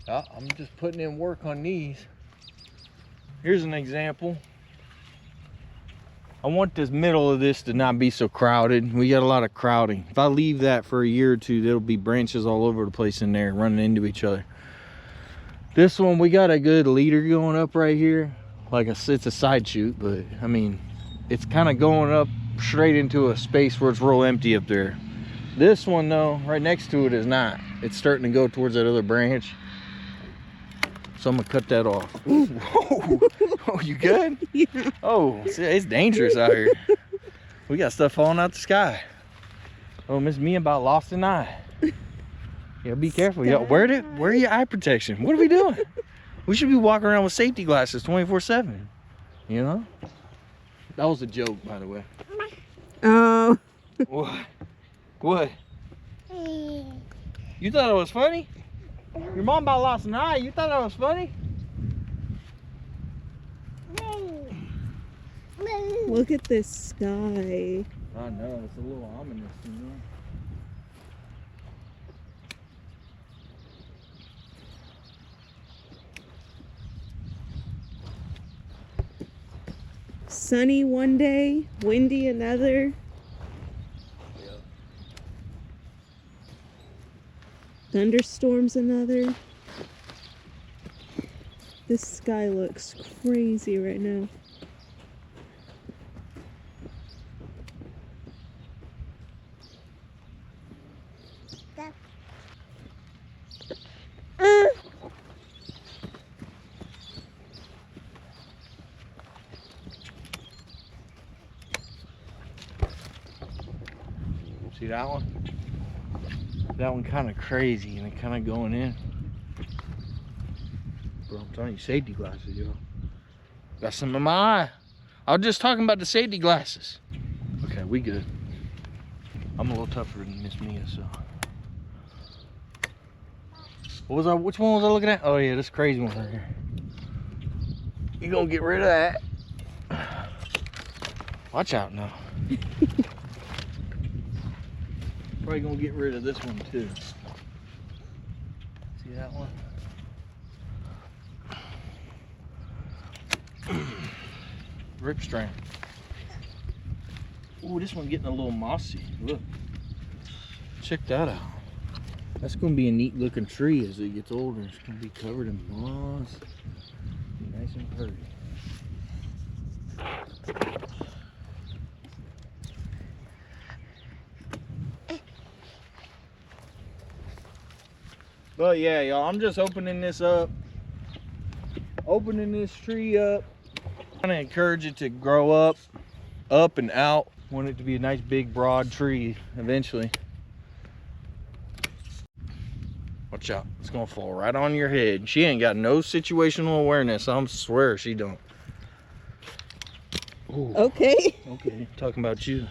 I'm just putting in work on these. Here's an example. I want this middle of this to not be so crowded. We got a lot of crowding. If I leave that for a year or two, there'll be branches all over the place in there running into each other. This one, we got a good leader going up right here. Like it's a side shoot, but I mean, it's kind of going up straight into a space where it's real empty up there. This one though, right next to it is not. It's starting to go towards that other branch. So I'm gonna cut that off. Ooh, whoa. Oh, you good? Yeah. Oh, it's dangerous out here. We got stuff falling out the sky. Oh, Miss Me about lost an eye. Yeah, be careful. Yo, where are your eye protection? What are we doing? We should be walking around with safety glasses 24/7. You know? That was a joke, by the way. Oh. What? What? You thought it was funny? Your mom about lost an eye. You thought that was funny? Look at this sky. I know, it's a little ominous, you know? Sunny one day, windy another. Yeah. Thunderstorms another. This sky looks crazy right now. See that one? That one kind of crazy and it kind of going in. Bro, I'm telling you, safety glasses, yo. Got some in my eye. I was just talking about the safety glasses. Okay, we good. I'm a little tougher than Miss Mia, so. Which one was I looking at? Oh yeah, this crazy one right here. You gonna get rid of that. Watch out now. Probably gonna get rid of this one too. See that one? Rip strand. Ooh, this one getting a little mossy. Look. Check that out. That's gonna be a neat looking tree as it gets older. It's gonna be covered in moss. Be nice and pretty. But yeah, y'all, I'm just opening this up. Opening this tree up. Kind of encourage it to grow up and out. Want it to be a nice big broad tree eventually. Watch out, it's gonna fall right on your head. She ain't got no situational awareness. I swear she don't. Ooh. Okay. Okay, talking about you.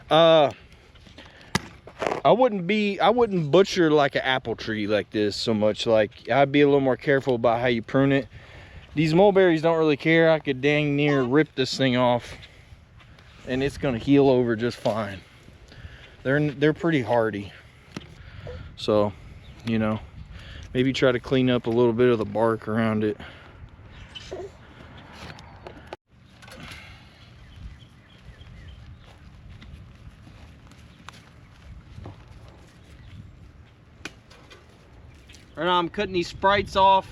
I wouldn't butcher like an apple tree like this so much. Like, I'd be a little more careful about how you prune it. These mulberries don't really care. I could dang near rip this thing off and it's gonna heal over just fine. They're pretty hardy. So, you know, maybe try to clean up a little bit of the bark around it. Right now I'm cutting these sprites off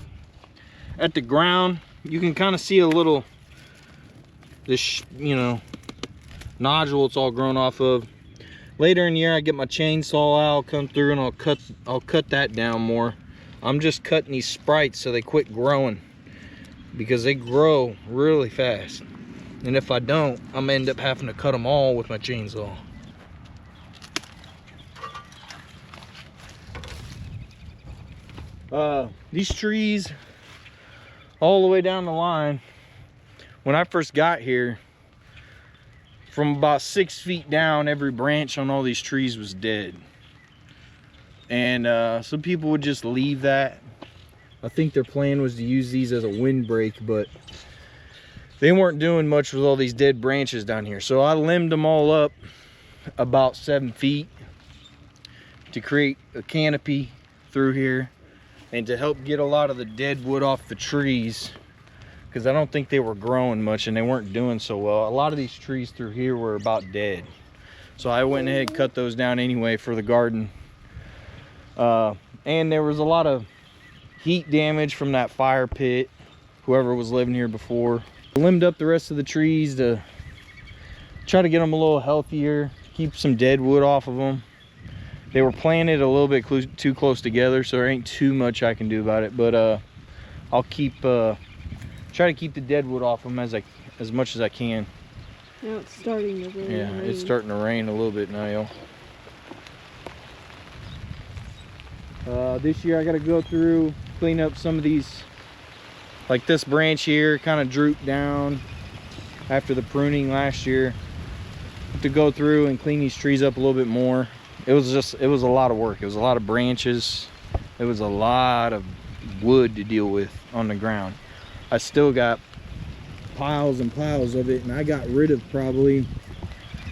at the ground. You can kind of see a little, this, you know, nodule it's all grown off of. Later in the year I get my chainsaw out, I'll come through and I'll cut that down more. I'm just cutting these sprites so they quit growing because they grow really fast. And if I don't, I'm gonna end up having to cut them all with my chainsaw. These trees all the way down the line, when I first got here, from about 6 feet down, every branch on all these trees was dead. And some people would just leave that. I think their plan was to use these as a windbreak, but they weren't doing much with all these dead branches down here. So I limbed them all up about 7 feet to create a canopy through here and to help get a lot of the dead wood off the trees, because I don't think they were growing much and they weren't doing so well. A lot of these trees through here were about dead, so I went ahead and cut those down anyway for the garden. And there was a lot of heat damage from that fire pit, whoever was living here before. I limbed up the rest of the trees to try to get them a little healthier, keep some dead wood off of them. They were planted a little bit too close together, so there ain't too much I can do about it, but I'll try to keep the dead wood off them as much as I can. Now it's starting to really rain. It's starting to rain a little bit now, y'all. This year I got to go through, clean up some of these, like this branch here kind of drooped down after the pruning last year. To go through and clean these trees up a little bit more. It was a lot of work. It was a lot of branches. It was a lot of wood to deal with on the ground. I still got piles and piles of it, and I got rid of probably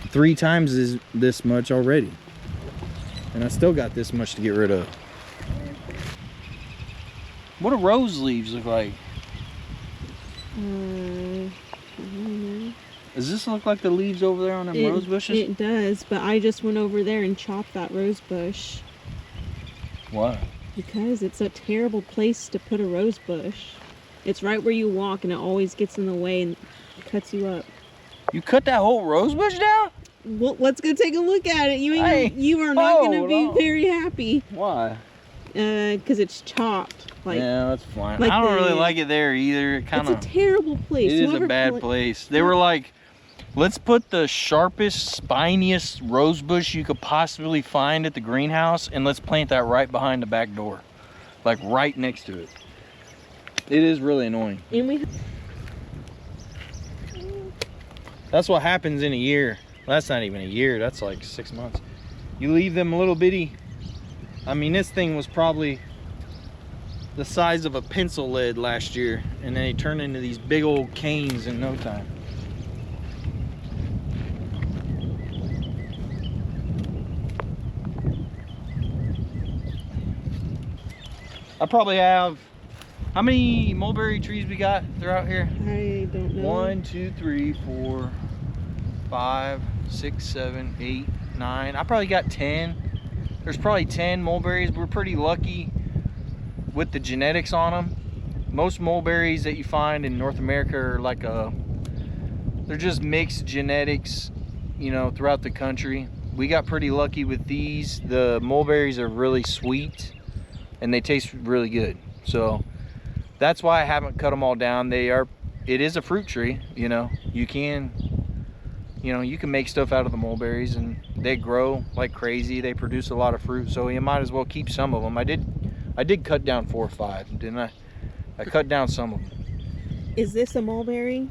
3 times this much already, and I still got this much to get rid of. What do rose leaves look like? I don't know. Does this look like the leaves over there on them rose bushes? It does, but I just went over there and chopped that rose bush. Why? Because it's a terrible place to put a rose bush. It's right where you walk, and it always gets in the way and cuts you up. You cut that whole rose bush down? Well, let's go take a look at it. You are not going to be very happy. Why? Because it's chopped. Yeah, that's fine. Like I don't really like it there either. It's a terrible place. It is a bad place. They were like, let's put the sharpest, spiniest rose bush you could possibly find at the greenhouse, and let's plant that right behind the back door, like right next to it. It is really annoying. And that's what happens in a year. Well, that's not even a year. That's like 6 months. You leave them a little bitty. I mean, this thing was probably the size of a pencil lead last year, and then they turned into these big old canes in no time. I probably have, how many mulberry trees we got throughout here? I don't know. 1, 2, 3, 4, 5, 6, 7, 8, 9. I probably got 10. There's probably 10 mulberries. We're pretty lucky with the genetics on them. Most mulberries that you find in North America are like they're just mixed genetics, you know, throughout the country. We got pretty lucky with these. The mulberries are really sweet and they taste really good. So that's why I haven't cut them all down. It is a fruit tree, you know. You can make stuff out of the mulberries, and they grow like crazy. They produce a lot of fruit, so you might as well keep some of them. I did cut down 4 or 5, didn't I? I cut down some of them. Is this a mulberry?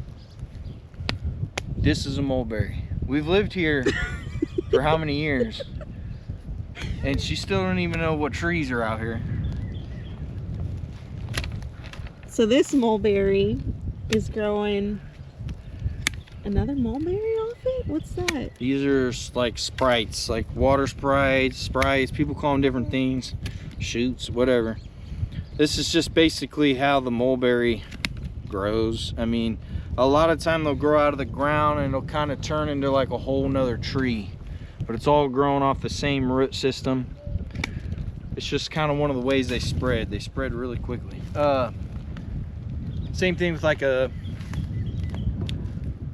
This is a mulberry. We've lived here for how many years? And she still don't even know what trees are out here. So this mulberry is growing another mulberry off it? What's that? These are like sprites, like water sprites, people call them different things, shoots, whatever. This is just basically how the mulberry grows. I mean, a lot of time they'll grow out of the ground and it'll kind of turn into like a whole nother tree, but it's all growing off the same root system. It's just kind of one of the ways they spread really quickly. Same thing with like a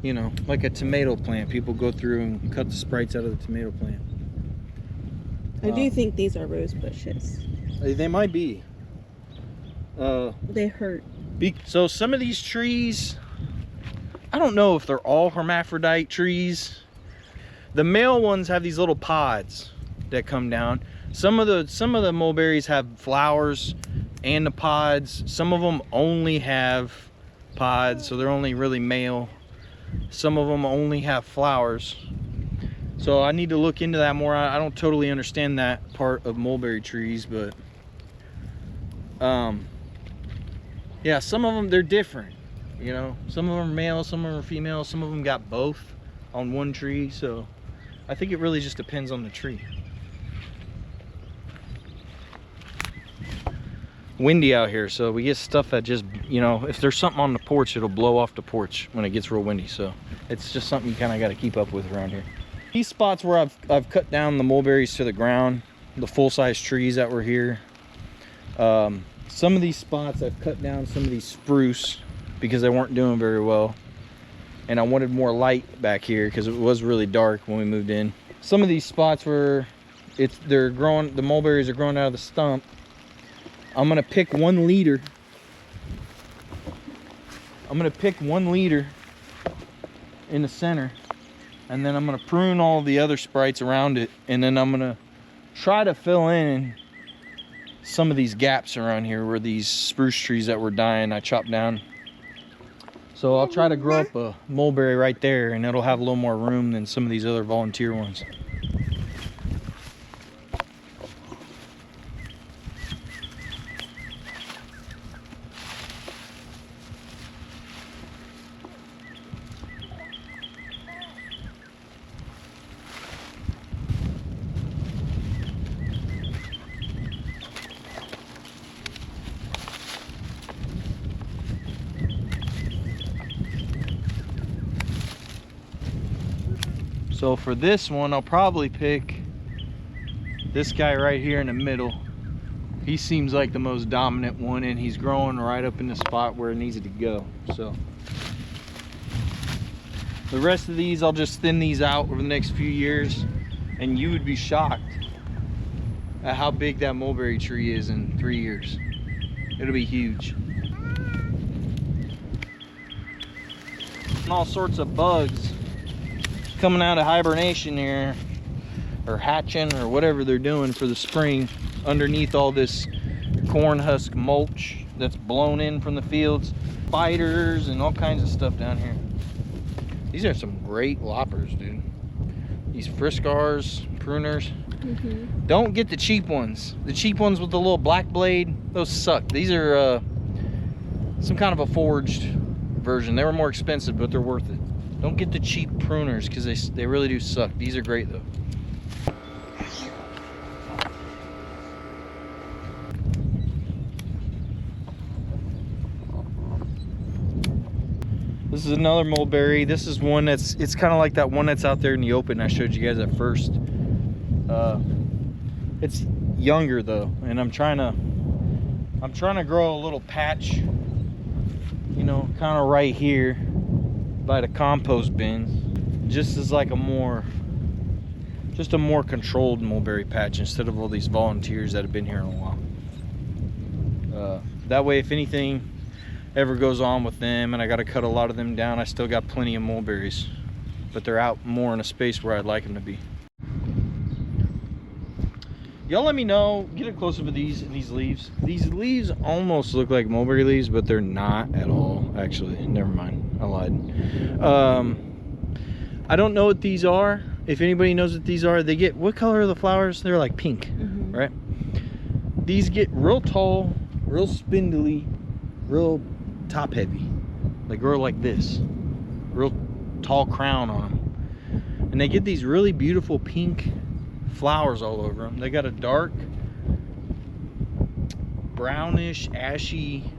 tomato plant. People go through and cut the sprites out of the tomato plant. I do think these are rose bushes. They might be. They hurt. So some of these trees, I don't know if they're all hermaphrodite trees. The male ones have these little pods that come down. Some of the mulberries have flowers and the pods. Some of them only have pods, so they're only really male. Some of them only have flowers. So I need to look into that more. I don't totally understand that part of mulberry trees, but yeah, some of them, they're different, you know. Some of them are male, some of them are female, some of them got both on one tree. So I think it really just depends on the tree. windy out here, so we get stuff that just, you know, if there's something on the porch, it'll blow off the porch when it gets real windy. So it's just something you kind of got to keep up with around here. These spots where I've cut down the mulberries to the ground, the full-size trees that were here. Some of these spots I've cut down some of these spruce because they weren't doing very well, and I wanted more light back here because it was really dark when we moved in. Some of these spots where they're growing, the mulberries are growing out of the stump. I'm gonna pick 1 leader. I'm gonna pick 1 leader in the center, and then I'm gonna prune all the other sprites around it, and then I'm gonna try to fill in some of these gaps around here where these spruce trees that were dying I chopped down. So I'll try to grow up a mulberry right there, and it'll have a little more room than some of these other volunteer ones. So for this one, I'll probably pick this guy right here in the middle. He seems like the most dominant one, and he's growing right up in the spot where it needs to go. So the rest of these, I'll just thin these out over the next few years, and you would be shocked at how big that mulberry tree is in 3 years. It'll be huge. And all sorts of bugs coming out of hibernation here, or hatching, or whatever they're doing for the spring underneath all this corn husk mulch that's blown in from the fields. Spiders and all kinds of stuff down here. These are some great loppers, dude. These friskars, pruners. Don't get the cheap ones. The cheap ones with the little black blade, those suck. These are some kind of a forged version. They were more expensive, but they're worth it. Don't get the cheap pruners because they really do suck. These are great though. This is another mulberry. This is one it's kind of like that one that's out there in the open I showed you guys at first. It's younger though, and I'm trying to grow a little patch, you know, kind of right here by the compost bins, just as like a more controlled mulberry patch instead of all these volunteers that have been here in a while. That way, if anything ever goes on with them and I got to cut a lot of them down, I still got plenty of mulberries, but they're out more in a space where I'd like them to be. Y'all let me know, get a close-up of these leaves. These leaves almost look like mulberry leaves, but they're not at all, actually. Never mind, I lied. I don't know what these are. If anybody knows what these are, they get, what color are the flowers? They're like pink, right? These get real tall, real spindly, real top heavy. They grow like this, real tall crown on them. And they get these really beautiful pink flowers all over them. They got a dark brownish ashy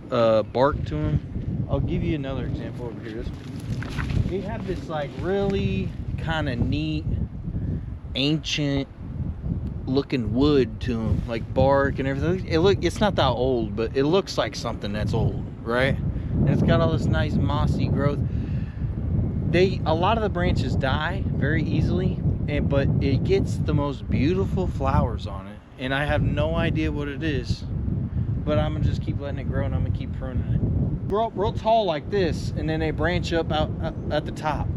bark to them. I'll give you another example over here. They have this like really kind of neat ancient looking wood to them, like bark and everything. It's not that old, but it looks like something that's old, right? And it's got all this nice mossy growth. A lot of the branches die very easily, but it gets the most beautiful flowers on it, and I have no idea what it is, but I'm gonna just keep letting it grow, and I'm gonna keep pruning it. Grow up real tall like this, and then they branch up out at the top.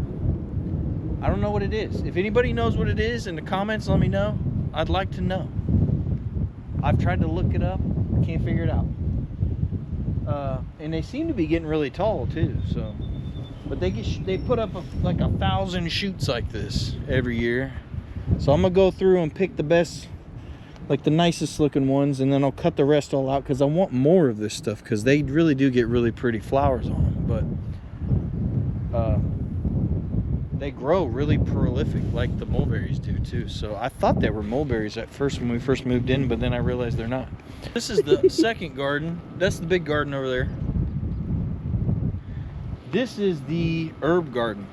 I don't know what it is. If anybody knows what it is in the comments, let me know. I'd like to know. I've tried to look it up, can't figure it out. And they seem to be getting really tall too, so. But they put up like 1,000 shoots like this every year. So I'm gonna go through and pick the best, like the nicest looking ones, and then I'll cut the rest all out because I want more of this stuff, because they really do get really pretty flowers on them. But they grow really prolific like the mulberries do too. So I thought they were mulberries at first when we first moved in, but then I realized they're not. This is the second garden. That's the big garden over there. This is the herb garden,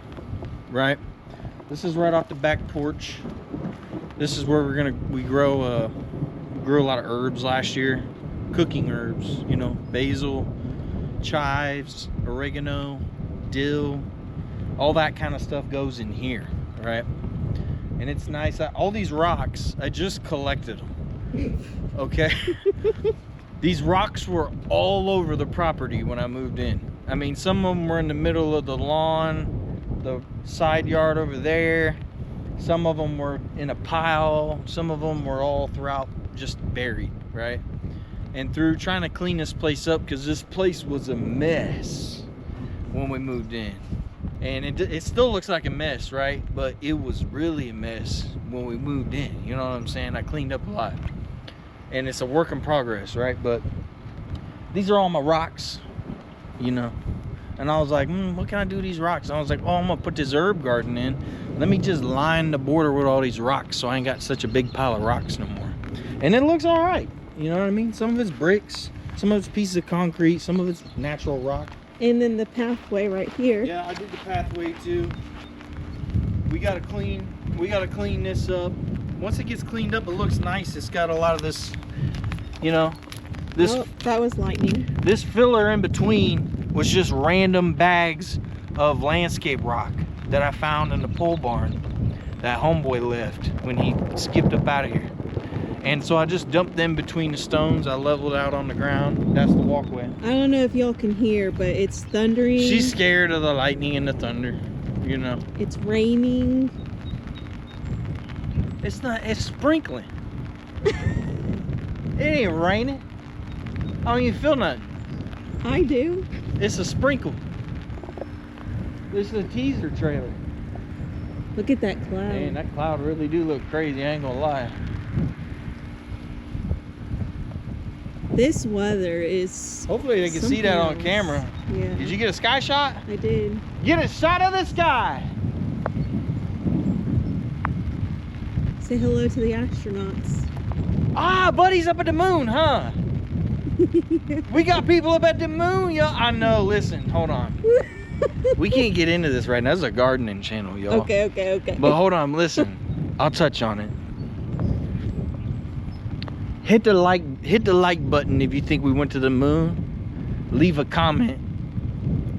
right? This is right off the back porch. This is where we grew a lot of herbs last year, cooking herbs, you know, basil, chives, oregano, dill, all that kind of stuff goes in here, right? And it's nice. All these rocks, I just collected them. Okay. These rocks were all over the property when I moved in. I mean, some of them were in the middle of the lawn, the side yard over there. Some of them were in a pile. Some of them were all throughout, just buried, right? And through trying to clean this place up, because this place was a mess when we moved in. And it still looks like a mess, right? But it was really a mess when we moved in. You know what I'm saying? I cleaned up a lot. And it's a work in progress, right? But these are all my rocks, you know. And I was like, what can I do with these rocks? And I was like, oh, I'm gonna put this herb garden in. Let me just line the border with all these rocks so I ain't got such a big pile of rocks no more. And it looks all right. You know what I mean? Some of it's bricks, some of it's pieces of concrete, some of it's natural rock. And then the pathway right here. Yeah, I did the pathway too. We gotta clean this up. Once it gets cleaned up, it looks nice. It's got a lot of this, you know, this. Oh, that was lightning. This filler in between was just random bags of landscape rock that I found in the pole barn that homeboy left when he skipped up out of here. And so I just dumped them between the stones. I leveled out on the ground. That's the walkway. I don't know if y'all can hear, but it's thundering. She's scared of the lightning and the thunder, you know. It's raining. It's not, it's sprinkling. It ain't raining. I don't even feel nothing. I do. It's a sprinkle. This is a teaser trailer. Look at that cloud. Man, that cloud really do look crazy, I ain't gonna lie. This weather is... Hopefully they can see that on else. camera. Yeah. Did you get a sky shot? I did. Get a shot of the sky! Say hello to the astronauts. Ah, buddy's up at the moon, huh? We got people up at the moon, y'all. I know, listen, hold on. We can't get into this right now. This is a gardening channel, y'all. Okay. But hold on, listen. I'll touch on it. Hit the like button if you think we went to the moon. Leave a comment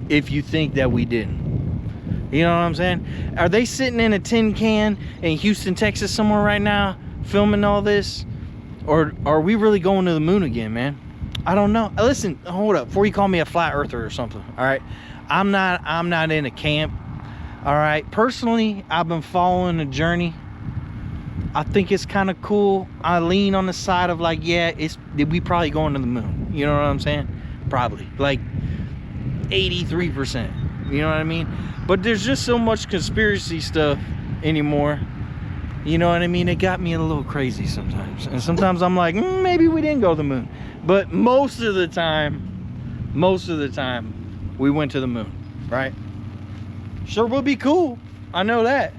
if you think that we didn't. You know what I'm saying? Are they sitting in a tin can in Houston, Texas somewhere right now filming all this? Or are we really going to the moon again, man? I don't know. Listen, hold up, before you call me a flat earther or something, all right? I'm not in a camp, all right? Personally, I've been following the journey. I think it's kind of cool. I lean on the side of like, yeah, we probably going to the moon. You know what I'm saying? Probably like 83%. You know what I mean? But there's just so much conspiracy stuff anymore. You know what I mean? It got me a little crazy sometimes. And sometimes I'm like, maybe we didn't go to the moon. But most of the time, we went to the moon, right? Sure would be cool. I know that.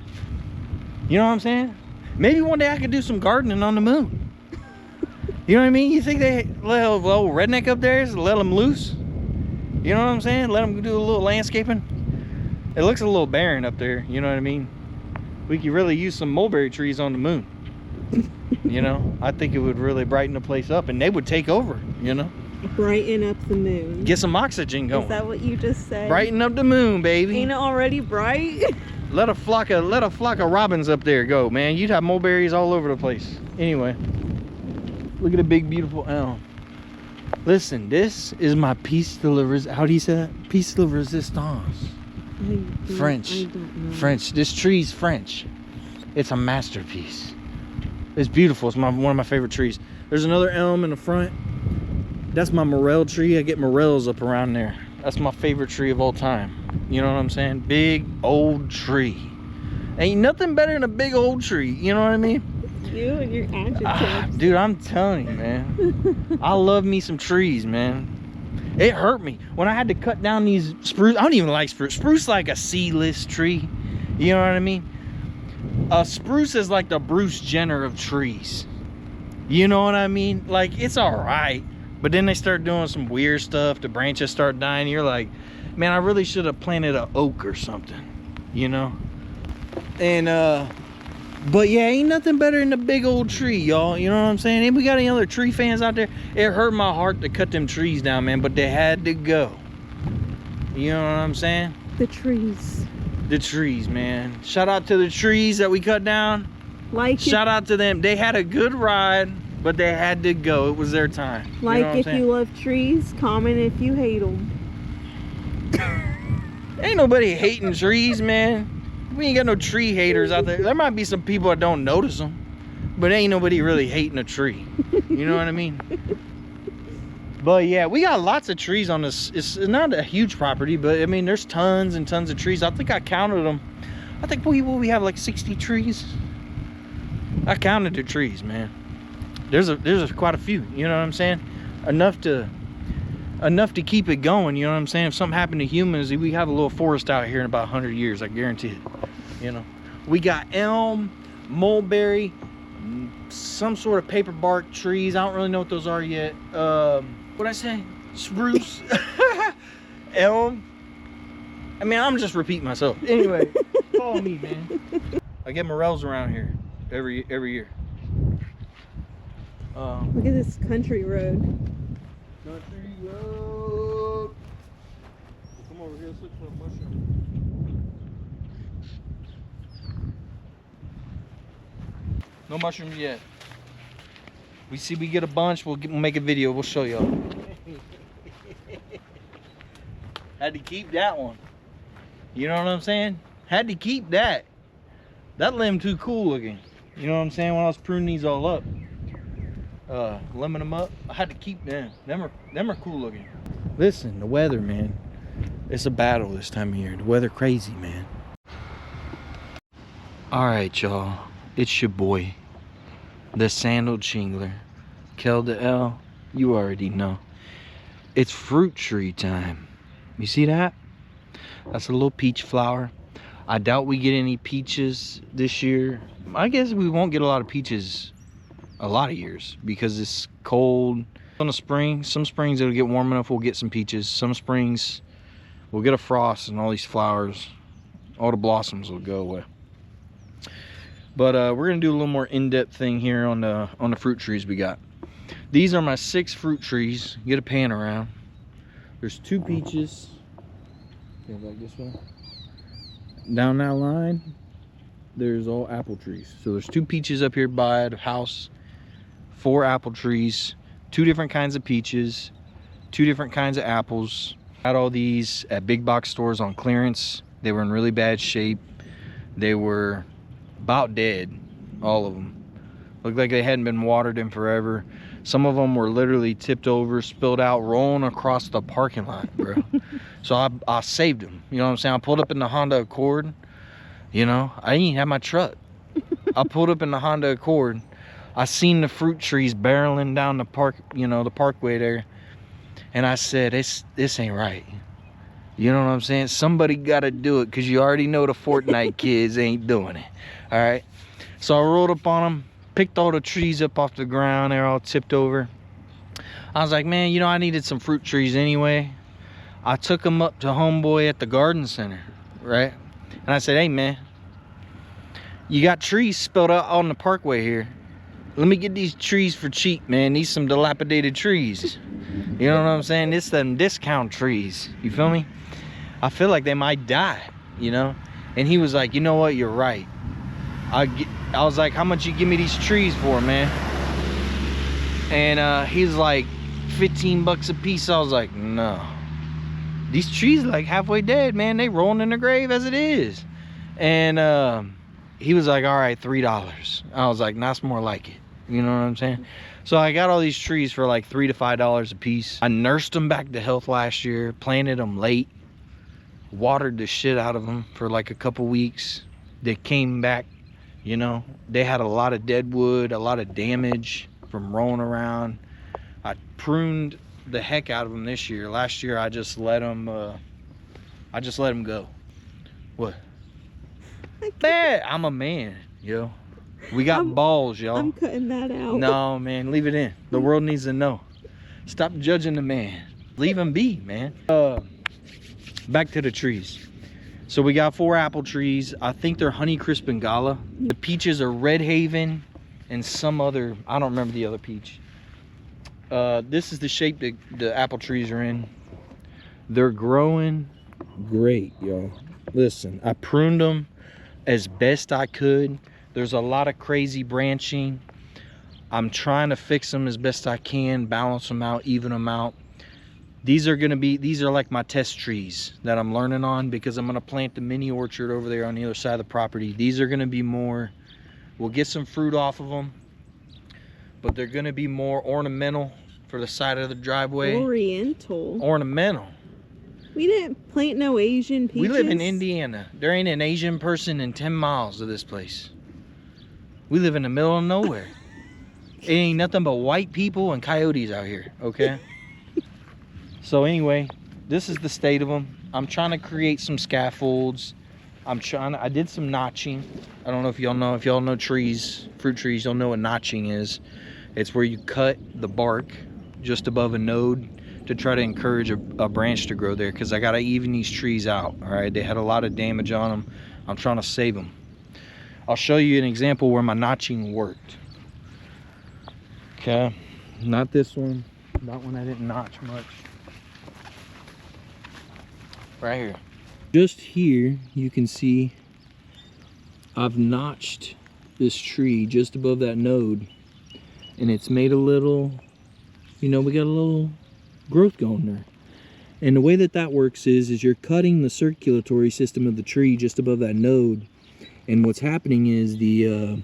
You know what I'm saying? Maybe one day I could do some gardening on the moon. You know what I mean? You think they let a little redneck up there, let them loose? You know what I'm saying? Let them do a little landscaping. It looks a little barren up there, you know what I mean? We could really use some mulberry trees on the moon. You know, I think it would really brighten the place up and they would take over, you know? Brighten up the moon. Get some oxygen going. Is that what you just said? Brighten up the moon, baby. Ain't it already bright? Let a flock of robins up there go, man. You'd have mulberries all over the place. Anyway, look at the big, beautiful elm. Listen, this is my piece de la resistance. How do you say that? Piece de la resistance. French. I don't know. French. This tree's French. It's a masterpiece. It's beautiful. It's one of my favorite trees. There's another elm in the front. That's my morel tree. I get morels up around there. That's my favorite tree of all time. You know what I'm saying? Big old tree. Ain't nothing better than a big old tree. You know what I mean? You and your adjectives. Dude, I'm telling you, man. I love me some trees, man. It hurt me when I had to cut down these spruce. I don't even like spruce. Spruce like a C-list tree. You know what I mean? A spruce is like the Bruce Jenner of trees. You know what I mean? Like, it's all right, but then they start doing some weird stuff. The branches start dying. You're like, man, I really should have planted an oak or something, you know? And but yeah, ain't nothing better than a big old tree, y'all. You know what I'm saying? If we got any other tree fans out there, it hurt my heart to cut them trees down, man, but they had to go. You know what I'm saying? The trees. The trees, man. Shout out to the trees that we cut down. Shout out to them. They had a good ride, but they had to go. It was their time. Like, if you love trees, comment if you hate them. Ain't nobody hating trees, man. We ain't got no tree haters out there. There might be some people that don't notice them, but ain't nobody really hating a tree. You know what I mean? But yeah, we got lots of trees on this. It's not a huge property, but I mean, there's tons and tons of trees. I think I counted them. I think we have like 60 trees. I counted the trees, man. There's quite a few. You know what I'm saying? Enough to keep it going. You know what I'm saying? If something happened to humans, we have a little forest out here in about 100 years. I guarantee it. You know, we got elm, mulberry, some sort of paper bark trees. I don't really know what those are yet. What'd I say? Spruce, elm. I mean, I'm just repeating myself. Anyway, follow me, man. I get morels around here every year. Look at this country road. Country road. Come over here, let's look for a mushroom. No mushrooms yet. We get a bunch, we'll make a video, we'll show y'all. Had to keep that one. You know what I'm saying? Had to keep that. That limb too cool looking. You know what I'm saying? When I was pruning these all up, limbing them up, I had to keep them. Them are cool looking. Listen, the weather, man. It's a battle this time of year. The weather crazy, man. All right, y'all. It's your boy, the sandaled shingler, Kel the L. You already know. It's fruit tree time. You see that? That's a little peach flower. I doubt we get any peaches this year. I guess we won't get a lot of peaches a lot of years because it's cold. In the spring, some springs it'll get warm enough we'll get some peaches. Some springs we'll get a frost and all these flowers, all the blossoms will go away. But we're gonna do a little more in-depth thing here on the fruit trees we got. These are my 6 fruit trees. Get a pan around. There's 2 peaches. Like this one. Down that line, there's all apple trees. So there's 2 peaches up here by the house, 4 apple trees, 2 different kinds of peaches, 2 different kinds of apples. Got all these at big box stores on clearance. They were in really bad shape. They were about dead, all of them. Looked like they hadn't been watered in forever. Some of them were literally tipped over, spilled out, rolling across the parking lot, bro. So I saved them. You know what I'm saying? I pulled up in the Honda Accord. You know, I didn't even have my truck. I pulled up in the Honda Accord. I seen the fruit trees barreling down the park, you know, the parkway there. And I said, this ain't right. You know what I'm saying? Somebody got to do it because you already know the Fortnite kids ain't doing it. All right. So I rolled up on them, picked all the trees up off the ground. They're all tipped over. I was like, man, you know, I needed some fruit trees anyway. I took them up to homeboy at the garden center, right? And I said, hey, man, you got trees spilled out on the parkway here. Let me get these trees for cheap, man. These some dilapidated trees. You know what I'm saying? This them discount trees. You feel me? I feel like they might die, you know? And he was like, you know what? You're right. I was like, how much you give me these trees for, man? And he's like, 15 bucks a piece. I was like, no. These trees are like halfway dead, man. They rolling in the grave as it is. And he was like, all right, $3. I was like, that's more like it. You know what I'm saying? So I got all these trees for like $3 to $5 a piece. I nursed them back to health last year, planted them late, watered the shit out of them for like a couple weeks. They came back, you know, they had a lot of dead wood, a lot of damage from rolling around. I pruned the heck out of them this year. Last year I just let them go. What? Man, I'm a man, yo. We got balls, y'all. I'm cutting that out. No, man, leave it in. The world needs to know. Stop judging the man. Leave him be, man. Back to the trees. So we got 4 apple trees. I think they're Honeycrisp and Gala. The peaches are Red Haven and some other, I don't remember the other peach. This is the shape that the apple trees are in. They're growing great, y'all. Listen, I pruned them as best I could. There's a lot of crazy branching. I'm trying to fix them as best I can, balance them out, even them out. These are like my test trees that I'm learning on, because I'm gonna plant the mini orchard over there on the other side of the property. These are gonna be more, we'll get some fruit off of them, but they're gonna be more ornamental for the side of the driveway. Oriental? Ornamental. We didn't plant no Asian peaches. We live in Indiana. There ain't an Asian person in 10 miles of this place. We live in the middle of nowhere. It ain't nothing but white people and coyotes out here, okay? So anyway, this is the state of them. I'm trying to create some scaffolds. I did some notching. I don't know if y'all know trees, fruit trees, you'll know what notching is. It's where you cut the bark just above a node to try to encourage a branch to grow there, because I gotta even these trees out, all right? They had a lot of damage on them. I'm trying to save them. I'll show you an example where my notching worked. Okay, not this one. That one I didn't notch much. Right here. Just here, you can see I've notched this tree just above that node, and it's made a little, we got a little growth going there. And the way that works is you're cutting the circulatory system of the tree just above that node, and what's happening is the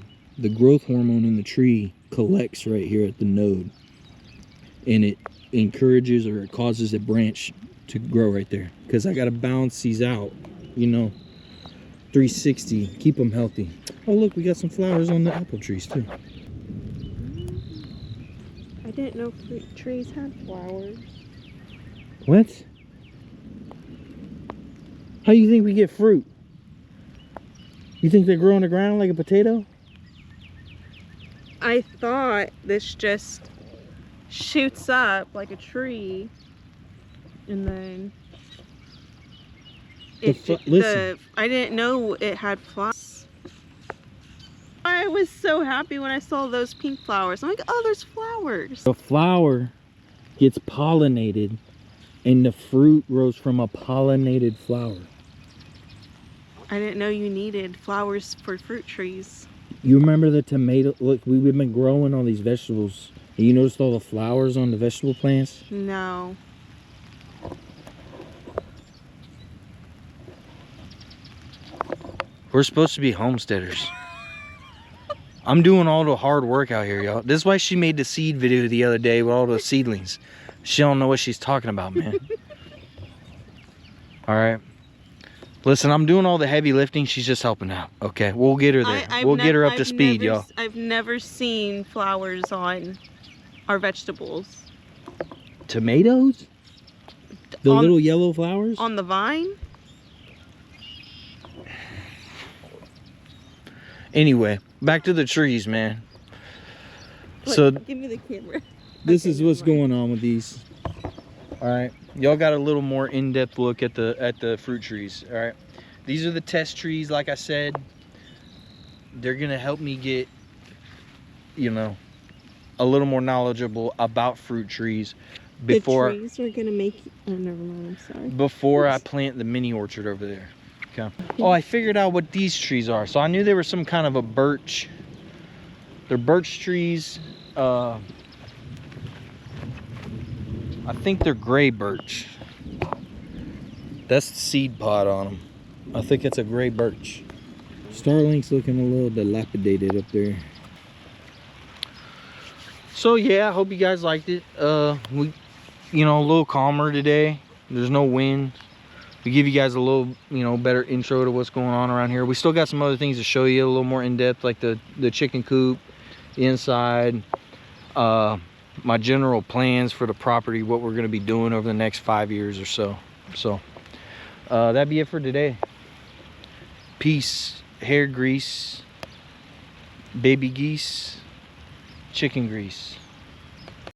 growth hormone in the tree collects right here at the node, and it encourages, or it causes a branch to grow right there, because I got to balance these out, 360, keep them healthy. Oh look, we got some flowers on the apple trees too. I didn't know fruit trees had flowers. What? How do you think we get fruit? You think they grow on the ground like a potato? I thought this just shoots up like a tree, and then I didn't know it had flowers. I was so happy when I saw those pink flowers. I'm like, oh, there's flowers. The flower gets pollinated, and the fruit grows from a pollinated flower. I didn't know you needed flowers for fruit trees. You remember the tomato? Look, we've been growing all these vegetables. And you noticed all the flowers on the vegetable plants? No. We're supposed to be homesteaders. I'm doing all the hard work out here, y'all. This is why she made the seed video the other day with all the seedlings. She don't know what she's talking about, man. All right. Listen, I'm doing all the heavy lifting. She's just helping out. Okay, we'll get her there. We'll get her up to speed, y'all. I've never seen flowers on our vegetables. Tomatoes? The little yellow flowers? On the vine? Anyway, back to the trees, man. Look, So give me the camera. this is what's going on with these. All right, y'all got a little more in-depth look at the fruit trees. All right, these are the test trees. Like I said, they're gonna help me get, a little more knowledgeable about fruit trees before the trees are gonna make. Oh, never mind. I'm sorry. Before I plant the mini orchard over there. Okay. Oh, I figured out what these trees are. So I knew they were some kind of a birch. They're birch trees. I think they're gray birch. That's the seed pod on them. I think it's a gray birch. Starlink's looking a little dilapidated up there. So yeah, I hope you guys liked it. We, a little calmer today. There's no wind. We give you guys a little, better intro to what's going on around here. We still got some other things to show you a little more in depth, like the chicken coop, the inside, my general plans for the property, what we're going to be doing over the next 5 years or so. So that'd be it for today. Peace. hair grease, baby geese, chicken grease.